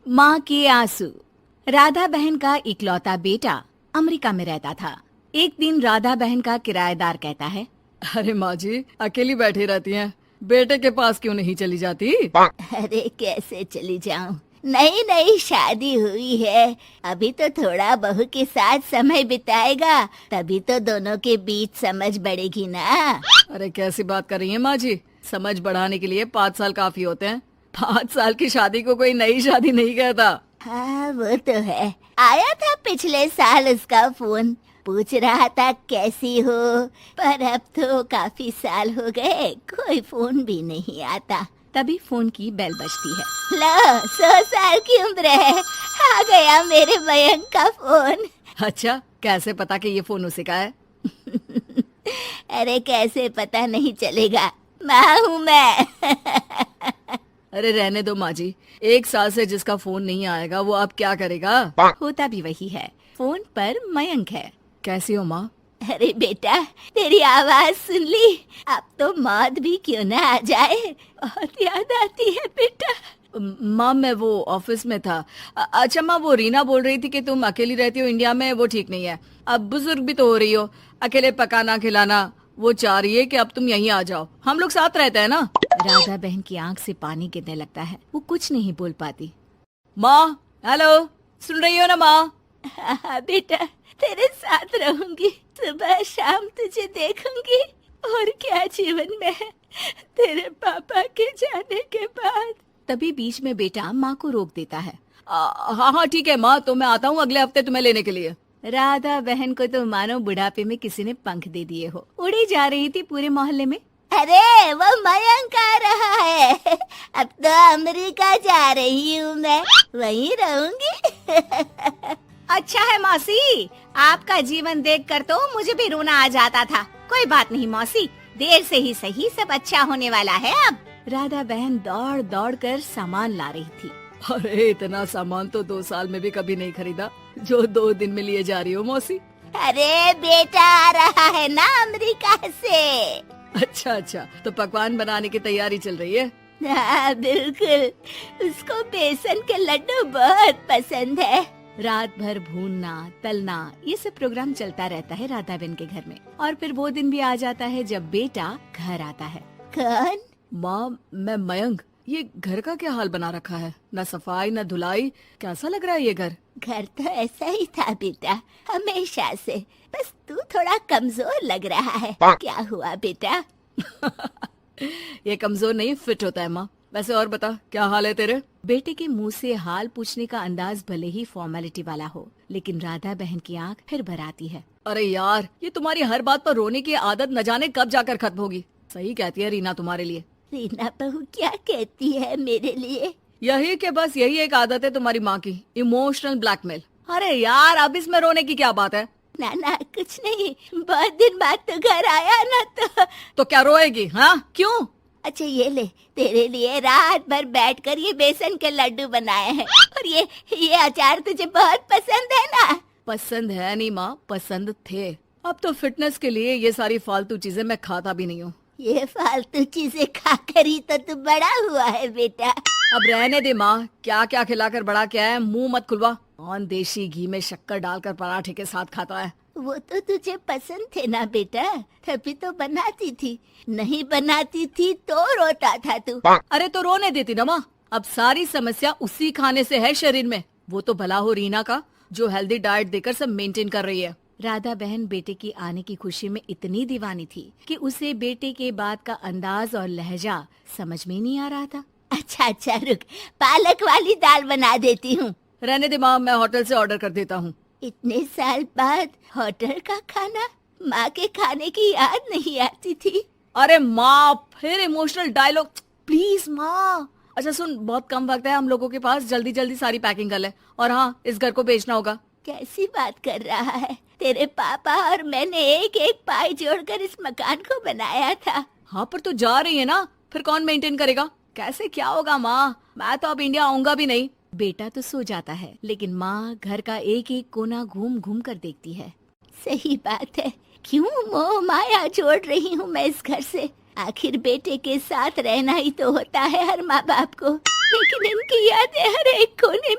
माँ के आंसू। राधा बहन का इकलौता बेटा अमेरिका में रहता था। एक दिन राधा बहन का किराएदार कहता है, अरे माँ जी अकेली बैठी रहती हैं, बेटे के पास क्यों नहीं चली जाती? अरे कैसे चली जाऊं, नई नई शादी हुई है, अभी तो थोड़ा बहू के साथ समय बिताएगा, तभी तो दोनों के बीच समझ बढ़ेगी ना। अरे कैसी बात कर रही हैं माँ जी, समझ बढ़ाने के लिए 5 साल काफी होते हैं। 5 साल की शादी को कोई नई शादी नहीं कहता। हाँ वो तो है, आया था पिछले साल उसका फोन, पूछ रहा था कैसी हो, पर अब तो काफी साल हो गए, कोई फोन भी नहीं आता। तभी फोन की बेल बजती है। लो 100 साल की उम्र है, आ गया मेरे मयंक का फोन। अच्छा कैसे पता कि ये फोन उसी का है? अरे कैसे पता नहीं चलेगा, माँ हूँ मैं। अरे रहने दो माँ जी, 1 साल से जिसका फोन नहीं आएगा वो अब क्या करेगा? होता भी वही है, फोन पर मयंक है। कैसी हो माँ? अरे बेटा तेरी आवाज सुन ली, अब तो मौत भी क्यों ना आ जाए, बहुत याद आती है बेटा। माँ मैं वो ऑफिस में था। अच्छा माँ, वो रीना बोल रही थी कि तुम अकेली रहती हो इंडिया में, वो ठीक नहीं है। अब बुजुर्ग भी तो हो रही हो, अकेले पकाना खिलाना, वो चाह रही है कि अब तुम यहीं आ जाओ, हम लोग साथ रहते हैं ना। राधा बहन की आंख से पानी गिरने लगता है, वो कुछ नहीं बोल पाती। माँ हेलो, सुन रही हो ना माँ? हाँ बेटा तेरे साथ रहूंगी, सुबह शाम तुझे देखूंगी, और क्या जीवन में है तेरे पापा के जाने के बाद। तभी बीच में बेटा माँ को रोक देता है। हाँ हाँ ठीक है माँ, तो मैं आता हूँ अगले हफ्ते तुम्हें लेने के लिए। राधा बहन को तो मानो बुढ़ापे में किसी ने पंख दे दिए हो, उड़ी जा रही थी पूरे मोहल्ले में। अरे वो मयंक आ रहा है, अब तो अमेरिका जा रही हूँ मैं, वहीं रहूंगी। अच्छा है मौसी, आपका जीवन देखकर तो मुझे भी रोना आ जाता था। कोई बात नहीं मौसी, देर से ही सही सब अच्छा होने वाला है अब। राधा बहन दौड़ दौड़ कर सामान ला रही थी। अरे इतना सामान तो 2 साल में भी कभी नहीं खरीदा जो 2 दिन में लिए जा रही हो मौसी। अरे बेटा आ रहा है ना अमेरिका से। अच्छा, तो पकवान बनाने की तैयारी चल रही है? हाँ बिल्कुल, उसको बेसन के लड्डू बहुत पसंद है। रात भर भूनना तलना ये सब प्रोग्राम चलता रहता है राधा बहन के घर में। और फिर वो दिन भी आ जाता है जब बेटा घर आता है। कौन? माँ मैं मयंक, ये घर का क्या हाल बना रखा है, न सफाई न धुलाई, कैसा लग रहा है ये घर? घर तो ऐसा ही था बेटा हमेशा से, बस तू थोड़ा कमजोर लग रहा है। क्या हुआ बेटा? ये कमजोर नहीं फिट होता है माँ। वैसे और बता क्या हाल है तेरे? बेटे के मुंह से हाल पूछने का अंदाज भले ही फॉर्मेलिटी वाला हो, लेकिन राधा बहन की आंख फिर भर आती है। अरे यार ये तुम्हारी हर बात पर रोने की आदत न जाने कब जाकर खत्म होगी। सही कहती है रीना तुम्हारे लिए। रीना बहू क्या कहती है मेरे लिए? यही के बस यही एक आदत है तुम्हारी माँ की, इमोशनल ब्लैकमेल। अरे यार अब इसमें रोने की क्या बात है? ना कुछ नहीं, बहुत दिन बाद तो घर आया ना तो क्या रोएगी? हाँ क्यों? अच्छा ये ले, तेरे लिए रात भर बैठकर ये बेसन के लड्डू बनाए हैं, और ये अचार तुझे बहुत पसंद है ना? पसंद है नहीं माँ, पसंद थे। अब तो फिटनेस के लिए ये सारी फालतू चीजें मैं खाता भी नहीं हूँ। ये फालतू चीजें खाकर ही तो तू बड़ा हुआ है बेटा। अब रहने दे माँ, क्या क्या खिलाकर बड़ा किया है, मुंह मत खुलवा। कौन देशी घी में शक्कर डालकर पराठे के साथ खाता है? वो तो तुझे पसंद थे ना बेटा, तभी तो बनाती थी, नहीं बनाती थी तो रोता था तू। अरे तो रोने देती ना माँ, अब सारी समस्या उसी खाने से है शरीर में। वो तो भला हो रीना का जो हेल्दी डाइट देकर सब मेंटेन कर रही है। राधा बहन बेटे की आने की खुशी में इतनी दीवानी थी कि उसे बेटे के बात का अंदाज और लहजा समझ में नहीं आ रहा था। अच्छा रुक, पालक वाली दाल बना देती हूँ। रहने दे माँ, मैं होटल से ऑर्डर कर देता हूँ। इतने साल बाद होटल का खाना, माँ के खाने की याद नहीं आती थी। अरे माँ फिर इमोशनल डायलॉग, प्लीज माँ। अच्छा सुन, बहुत कम वक्त है हम लोगों के पास, जल्दी जल्दी सारी पैकिंग कर ले। और हाँ, इस घर को बेचना होगा। कैसी बात कर रहा है? तेरे पापा और मैंने एक एक पाई जोड़कर इस मकान को बनाया था। हाँ पर तू जा रही है ना, फिर कौन मेंटेन करेगा? कैसे क्या होगा माँ, मैं तो अब इंडिया आऊंगा भी नहीं। बेटा तो सो जाता है, लेकिन माँ घर का एक एक कोना घूम घूम कर देखती है। सही बात है, क्यों मोह माया जोड़ रही हूँ मैं इस घर से? आखिर बेटे के साथ रहना ही तो होता है हर माँ बाप को, लेकिन इनकी यादें हर एक कोने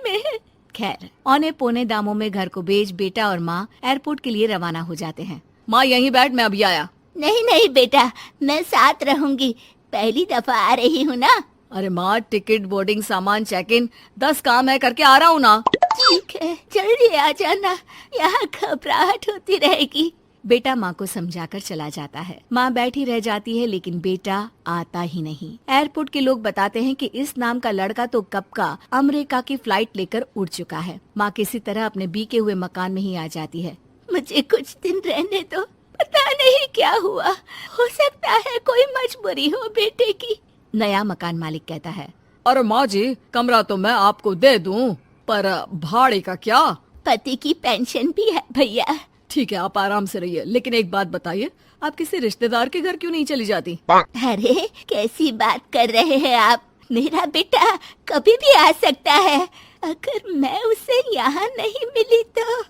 खैर, औने पौने दामों में घर को बेच बेटा और माँ एयरपोर्ट के लिए रवाना हो जाते हैं। माँ यहीं बैठ, मैं अभी आया। नहीं नहीं बेटा, मैं साथ रहूंगी, पहली दफा आ रही हूँ ना। अरे माँ, टिकट, बोर्डिंग, सामान, चेक इन, 10 काम है, करके आ रहा हूँ ना। ठीक है, जल्दी आ जाना, यहाँ घबराहट होती रहेगी। बेटा माँ को समझाकर चला जाता है। माँ बैठी रह जाती है लेकिन बेटा आता ही नहीं। एयरपोर्ट के लोग बताते हैं कि इस नाम का लड़का तो कब का अमेरिका की फ्लाइट लेकर उड़ चुका है। माँ किसी तरह अपने बीके हुए मकान में ही आ जाती है। मुझे कुछ दिन रहने दो, पता नहीं क्या हुआ, हो सकता है कोई मजबूरी हो बेटे की। नया मकान मालिक कहता है। अरे माँ जी, कमरा तो मैं आपको दे दूँ, पर भाड़े का क्या? पति की पेंशन भी है भैया। ठीक है, आप आराम से रहिए, लेकिन एक बात बताइए, आप किसी रिश्तेदार के घर क्यों नहीं चली जाती? अरे कैसी बात कर रहे हैं आप, मेरा बेटा कभी भी आ सकता है। अगर मैं उसे यहाँ नहीं मिली तो